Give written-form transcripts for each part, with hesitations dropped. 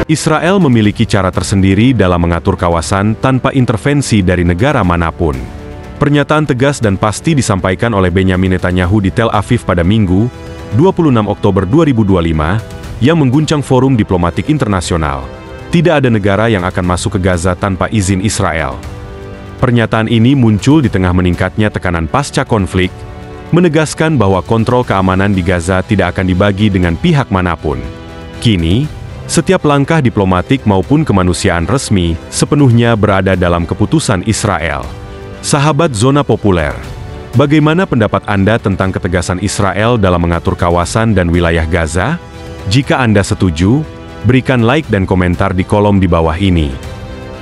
Israel memiliki cara tersendiri dalam mengatur kawasan tanpa intervensi dari negara manapun. Pernyataan tegas dan pasti disampaikan oleh Benyamin Netanyahu di Tel Aviv pada Minggu, 26 Oktober 2025, yang mengguncang forum diplomatik internasional. Tidak ada negara yang akan masuk ke Gaza tanpa izin Israel. Pernyataan ini muncul di tengah meningkatnya tekanan pasca konflik, menegaskan bahwa kontrol keamanan di Gaza tidak akan dibagi dengan pihak manapun. Kini, setiap langkah diplomatik maupun kemanusiaan resmi sepenuhnya berada dalam keputusan Israel. Sahabat Zona Populer, bagaimana pendapat Anda tentang ketegasan Israel dalam mengatur kawasan dan wilayah Gaza? Jika Anda setuju, berikan like dan komentar di kolom di bawah ini.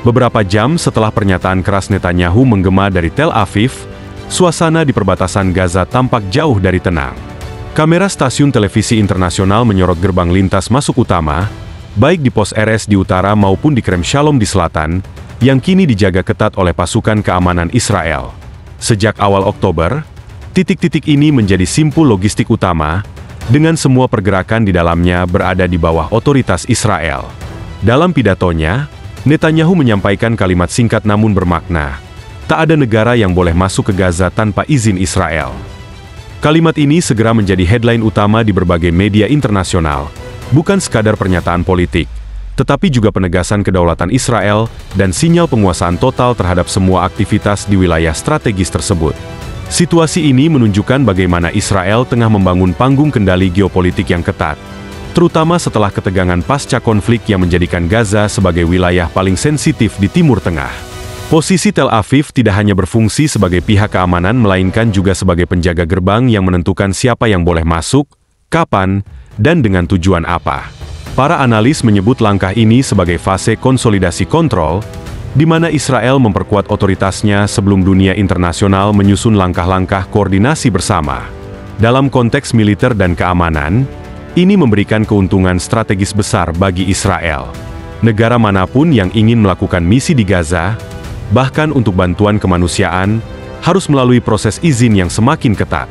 Beberapa jam setelah pernyataan keras Netanyahu menggema dari Tel Aviv, suasana di perbatasan Gaza tampak jauh dari tenang. Kamera stasiun televisi internasional menyorot gerbang lintas masuk utama, baik di pos RS di utara maupun di Kerem Shalom di selatan, yang kini dijaga ketat oleh pasukan keamanan Israel. Sejak awal Oktober, titik-titik ini menjadi simpul logistik utama, dengan semua pergerakan di dalamnya berada di bawah otoritas Israel. Dalam pidatonya, Netanyahu menyampaikan kalimat singkat namun bermakna, "Tak ada negara yang boleh masuk ke Gaza tanpa izin Israel." Kalimat ini segera menjadi headline utama di berbagai media internasional, bukan sekadar pernyataan politik, tetapi juga penegasan kedaulatan Israel dan sinyal penguasaan total terhadap semua aktivitas di wilayah strategis tersebut. Situasi ini menunjukkan bagaimana Israel tengah membangun panggung kendali geopolitik yang ketat, terutama setelah ketegangan pasca konflik yang menjadikan Gaza sebagai wilayah paling sensitif di Timur Tengah. Posisi Tel Aviv tidak hanya berfungsi sebagai pihak keamanan melainkan juga sebagai penjaga gerbang yang menentukan siapa yang boleh masuk, kapan, dan dengan tujuan apa. Para analis menyebut langkah ini sebagai fase konsolidasi kontrol, di mana Israel memperkuat otoritasnya sebelum dunia internasional menyusun langkah-langkah koordinasi bersama. Dalam konteks militer dan keamanan, ini memberikan keuntungan strategis besar bagi Israel. Negara manapun yang ingin melakukan misi di Gaza, bahkan untuk bantuan kemanusiaan, harus melalui proses izin yang semakin ketat.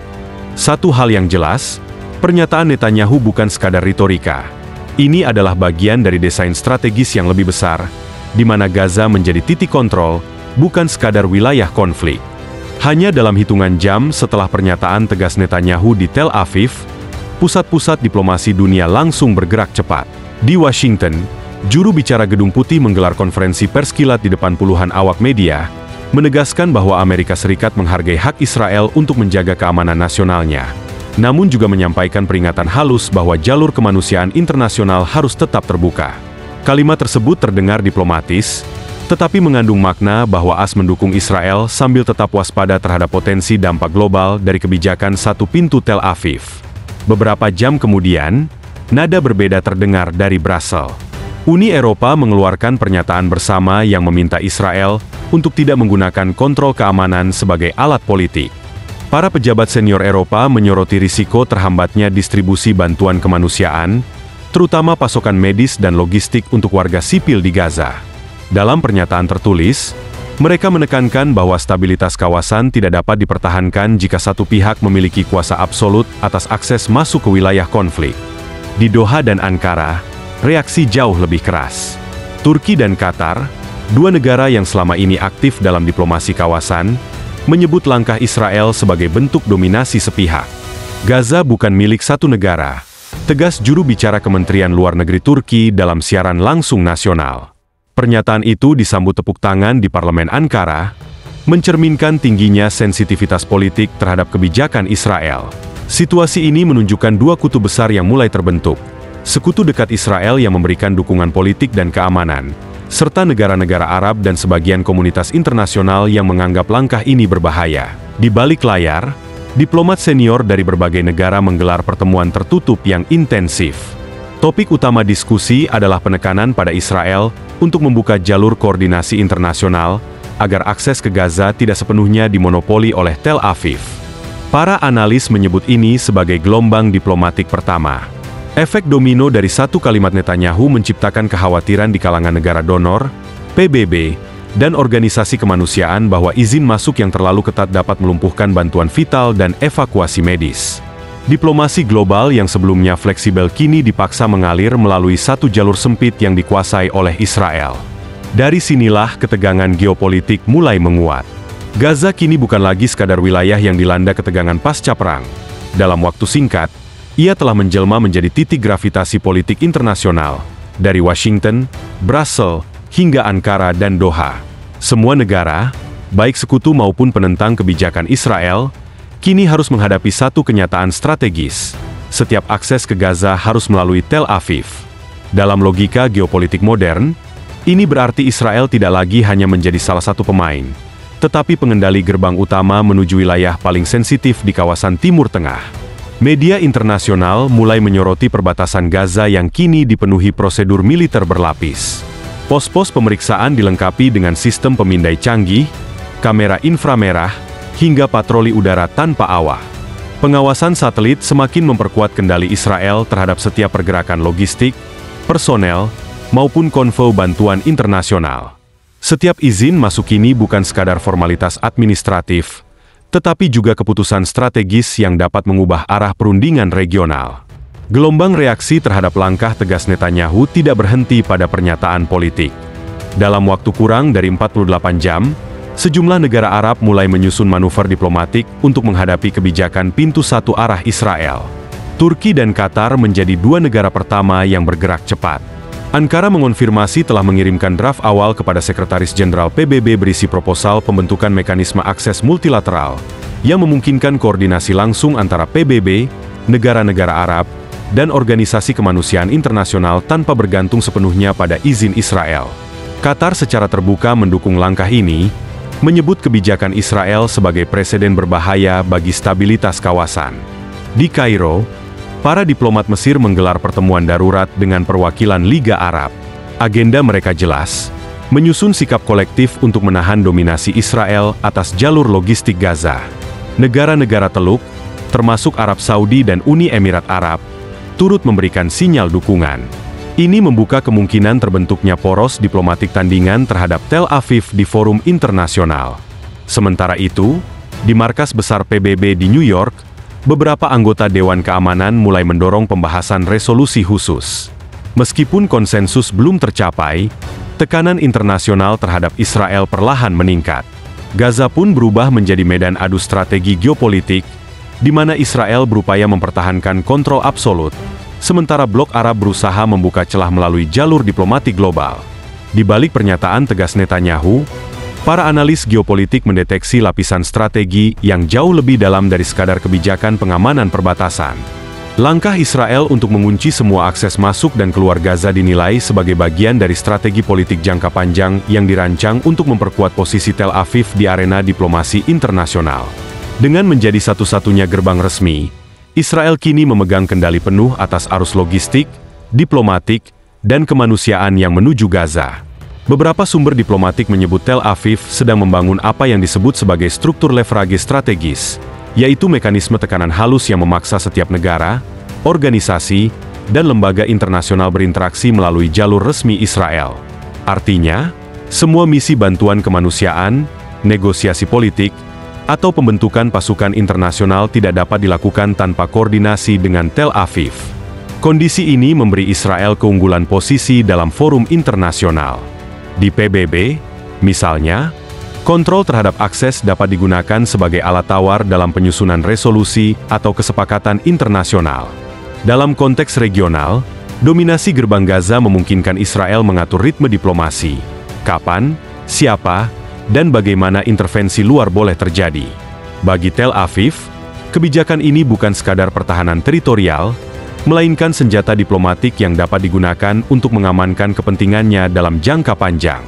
Satu hal yang jelas, pernyataan Netanyahu bukan sekadar retorika. Ini adalah bagian dari desain strategis yang lebih besar, di mana Gaza menjadi titik kontrol, bukan sekadar wilayah konflik. Hanya dalam hitungan jam setelah pernyataan tegas Netanyahu di Tel Aviv, pusat-pusat diplomasi dunia langsung bergerak cepat. Di Washington, juru bicara Gedung Putih menggelar konferensi pers kilat di depan puluhan awak media, menegaskan bahwa Amerika Serikat menghargai hak Israel untuk menjaga keamanan nasionalnya. Namun juga menyampaikan peringatan halus bahwa jalur kemanusiaan internasional harus tetap terbuka. Kalimat tersebut terdengar diplomatis, tetapi mengandung makna bahwa AS mendukung Israel sambil tetap waspada terhadap potensi dampak global dari kebijakan satu pintu Tel Aviv. Beberapa jam kemudian, nada berbeda terdengar dari Brussels. Uni Eropa mengeluarkan pernyataan bersama yang meminta Israel untuk tidak menggunakan kontrol keamanan sebagai alat politik. Para pejabat senior Eropa menyoroti risiko terhambatnya distribusi bantuan kemanusiaan, terutama pasokan medis dan logistik untuk warga sipil di Gaza. Dalam pernyataan tertulis, mereka menekankan bahwa stabilitas kawasan tidak dapat dipertahankan jika satu pihak memiliki kuasa absolut atas akses masuk ke wilayah konflik. Di Doha dan Ankara, reaksi jauh lebih keras. Turki dan Qatar, dua negara yang selama ini aktif dalam diplomasi kawasan, menyebut langkah Israel sebagai bentuk dominasi sepihak. Gaza bukan milik satu negara, tegas juru bicara Kementerian Luar Negeri Turki dalam siaran langsung nasional. Pernyataan itu disambut tepuk tangan di Parlemen Ankara, mencerminkan tingginya sensitivitas politik terhadap kebijakan Israel. Situasi ini menunjukkan dua kutub besar yang mulai terbentuk. Sekutu dekat Israel yang memberikan dukungan politik dan keamanan, serta negara-negara Arab dan sebagian komunitas internasional yang menganggap langkah ini berbahaya. Di balik layar, diplomat senior dari berbagai negara menggelar pertemuan tertutup yang intensif. Topik utama diskusi adalah penekanan pada Israel untuk membuka jalur koordinasi internasional, agar akses ke Gaza tidak sepenuhnya dimonopoli oleh Tel Aviv. Para analis menyebut ini sebagai gelombang diplomatik pertama. Efek domino dari satu kalimat Netanyahu menciptakan kekhawatiran di kalangan negara donor, PBB, dan organisasi kemanusiaan bahwa izin masuk yang terlalu ketat dapat melumpuhkan bantuan vital dan evakuasi medis. Diplomasi global yang sebelumnya fleksibel kini dipaksa mengalir melalui satu jalur sempit yang dikuasai oleh Israel. Dari sinilah ketegangan geopolitik mulai menguat. Gaza kini bukan lagi sekadar wilayah yang dilanda ketegangan pasca perang. Dalam waktu singkat, ia telah menjelma menjadi titik gravitasi politik internasional, dari Washington, Brussels, hingga Ankara dan Doha. Semua negara, baik sekutu maupun penentang kebijakan Israel, kini harus menghadapi satu kenyataan strategis. Setiap akses ke Gaza harus melalui Tel Aviv. Dalam logika geopolitik modern, ini berarti Israel tidak lagi hanya menjadi salah satu pemain, tetapi pengendali gerbang utama menuju wilayah paling sensitif di kawasan Timur Tengah. Media internasional mulai menyoroti perbatasan Gaza yang kini dipenuhi prosedur militer berlapis. Pos-pos pemeriksaan dilengkapi dengan sistem pemindai canggih, kamera inframerah, hingga patroli udara tanpa awak. Pengawasan satelit semakin memperkuat kendali Israel terhadap setiap pergerakan logistik, personel, maupun konvoi bantuan internasional. Setiap izin masuk kini bukan sekadar formalitas administratif, tetapi juga keputusan strategis yang dapat mengubah arah perundingan regional. Gelombang reaksi terhadap langkah tegas Netanyahu tidak berhenti pada pernyataan politik. Dalam waktu kurang dari 48 jam, sejumlah negara Arab mulai menyusun manuver diplomatik untuk menghadapi kebijakan pintu satu arah Israel. Turki dan Qatar menjadi dua negara pertama yang bergerak cepat. Ankara mengonfirmasi telah mengirimkan draft awal kepada Sekretaris Jenderal PBB berisi proposal pembentukan mekanisme akses multilateral yang memungkinkan koordinasi langsung antara PBB, negara-negara Arab, dan organisasi kemanusiaan internasional tanpa bergantung sepenuhnya pada izin Israel. Qatar secara terbuka mendukung langkah ini, menyebut kebijakan Israel sebagai preseden berbahaya bagi stabilitas kawasan. Di Kairo, para diplomat Mesir menggelar pertemuan darurat dengan perwakilan Liga Arab. Agenda mereka jelas, menyusun sikap kolektif untuk menahan dominasi Israel atas jalur logistik Gaza. Negara-negara Teluk, termasuk Arab Saudi dan Uni Emirat Arab, turut memberikan sinyal dukungan. Ini membuka kemungkinan terbentuknya poros diplomatik tandingan terhadap Tel Aviv di forum internasional. Sementara itu, di markas besar PBB di New York, beberapa anggota Dewan Keamanan mulai mendorong pembahasan resolusi khusus. Meskipun konsensus belum tercapai, tekanan internasional terhadap Israel perlahan meningkat. Gaza pun berubah menjadi medan adu strategi geopolitik, di mana Israel berupaya mempertahankan kontrol absolut, sementara blok Arab berusaha membuka celah melalui jalur diplomatik global. Di balik pernyataan tegas Netanyahu, para analis geopolitik mendeteksi lapisan strategi yang jauh lebih dalam dari sekadar kebijakan pengamanan perbatasan. Langkah Israel untuk mengunci semua akses masuk dan keluar Gaza dinilai sebagai bagian dari strategi politik jangka panjang yang dirancang untuk memperkuat posisi Tel Aviv di arena diplomasi internasional. Dengan menjadi satu-satunya gerbang resmi, Israel kini memegang kendali penuh atas arus logistik, diplomatik, dan kemanusiaan yang menuju Gaza. Beberapa sumber diplomatik menyebut Tel Aviv sedang membangun apa yang disebut sebagai struktur leverage strategis, yaitu mekanisme tekanan halus yang memaksa setiap negara, organisasi, dan lembaga internasional berinteraksi melalui jalur resmi Israel. Artinya, semua misi bantuan kemanusiaan, negosiasi politik, atau pembentukan pasukan internasional tidak dapat dilakukan tanpa koordinasi dengan Tel Aviv. Kondisi ini memberi Israel keunggulan posisi dalam forum internasional. Di PBB, misalnya, kontrol terhadap akses dapat digunakan sebagai alat tawar dalam penyusunan resolusi atau kesepakatan internasional. Dalam konteks regional, dominasi gerbang Gaza memungkinkan Israel mengatur ritme diplomasi, kapan, siapa, dan bagaimana intervensi luar boleh terjadi. Bagi Tel Aviv, kebijakan ini bukan sekadar pertahanan teritorial, melainkan senjata diplomatik yang dapat digunakan untuk mengamankan kepentingannya dalam jangka panjang.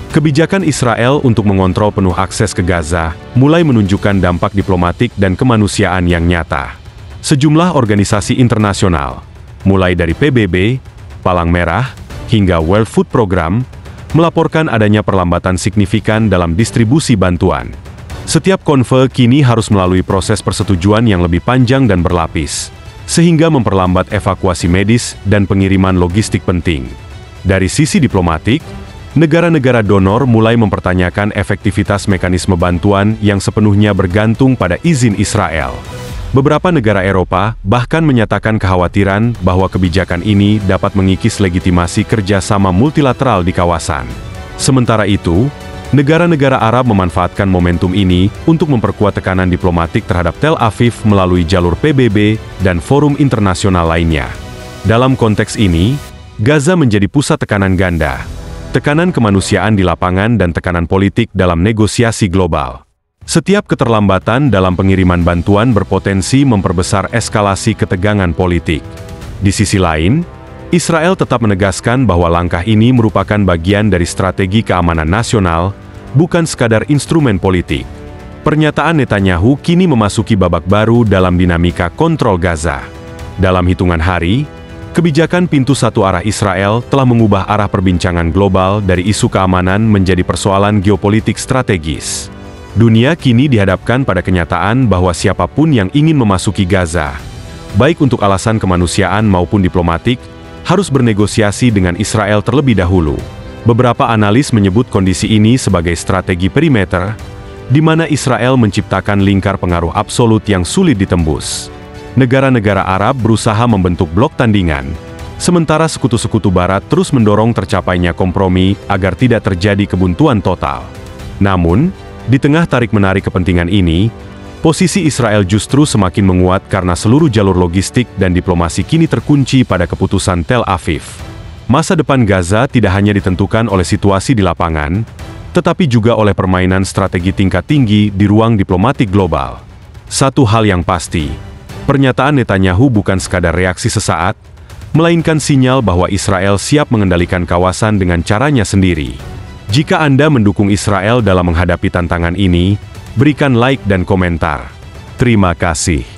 Kebijakan Israel untuk mengontrol penuh akses ke Gaza mulai menunjukkan dampak diplomatik dan kemanusiaan yang nyata. Sejumlah organisasi internasional, mulai dari PBB, Palang Merah, hingga World Food Program, melaporkan adanya perlambatan signifikan dalam distribusi bantuan. Setiap konvoi kini harus melalui proses persetujuan yang lebih panjang dan berlapis, sehingga memperlambat evakuasi medis dan pengiriman logistik penting. Dari sisi diplomatik, negara-negara donor mulai mempertanyakan efektivitas mekanisme bantuan yang sepenuhnya bergantung pada izin Israel. Beberapa negara Eropa bahkan menyatakan kekhawatiran bahwa kebijakan ini dapat mengikis legitimasi kerjasama multilateral di kawasan. Sementara itu, negara-negara Arab memanfaatkan momentum ini untuk memperkuat tekanan diplomatik terhadap Tel Aviv melalui jalur PBB dan forum internasional lainnya. Dalam konteks ini, Gaza menjadi pusat tekanan ganda. Tekanan kemanusiaan di lapangan dan tekanan politik dalam negosiasi global. Setiap keterlambatan dalam pengiriman bantuan berpotensi memperbesar eskalasi ketegangan politik. Di sisi lain, Israel tetap menegaskan bahwa langkah ini merupakan bagian dari strategi keamanan nasional, bukan sekadar instrumen politik. Pernyataan Netanyahu kini memasuki babak baru dalam dinamika kontrol Gaza. Dalam hitungan hari, kebijakan pintu satu arah Israel telah mengubah arah perbincangan global dari isu keamanan menjadi persoalan geopolitik strategis. Dunia kini dihadapkan pada kenyataan bahwa siapapun yang ingin memasuki Gaza, baik untuk alasan kemanusiaan maupun diplomatik, harus bernegosiasi dengan Israel terlebih dahulu. Beberapa analis menyebut kondisi ini sebagai strategi perimeter, di mana Israel menciptakan lingkar pengaruh absolut yang sulit ditembus. Negara-negara Arab berusaha membentuk blok tandingan, sementara sekutu-sekutu Barat terus mendorong tercapainya kompromi agar tidak terjadi kebuntuan total. Namun, di tengah tarik-menarik kepentingan ini, posisi Israel justru semakin menguat karena seluruh jalur logistik dan diplomasi kini terkunci pada keputusan Tel Aviv. Masa depan Gaza tidak hanya ditentukan oleh situasi di lapangan, tetapi juga oleh permainan strategi tingkat tinggi di ruang diplomatik global. Satu hal yang pasti, pernyataan Netanyahu bukan sekadar reaksi sesaat, melainkan sinyal bahwa Israel siap mengendalikan kawasan dengan caranya sendiri. Jika Anda mendukung Israel dalam menghadapi tantangan ini, berikan like dan komentar. Terima kasih.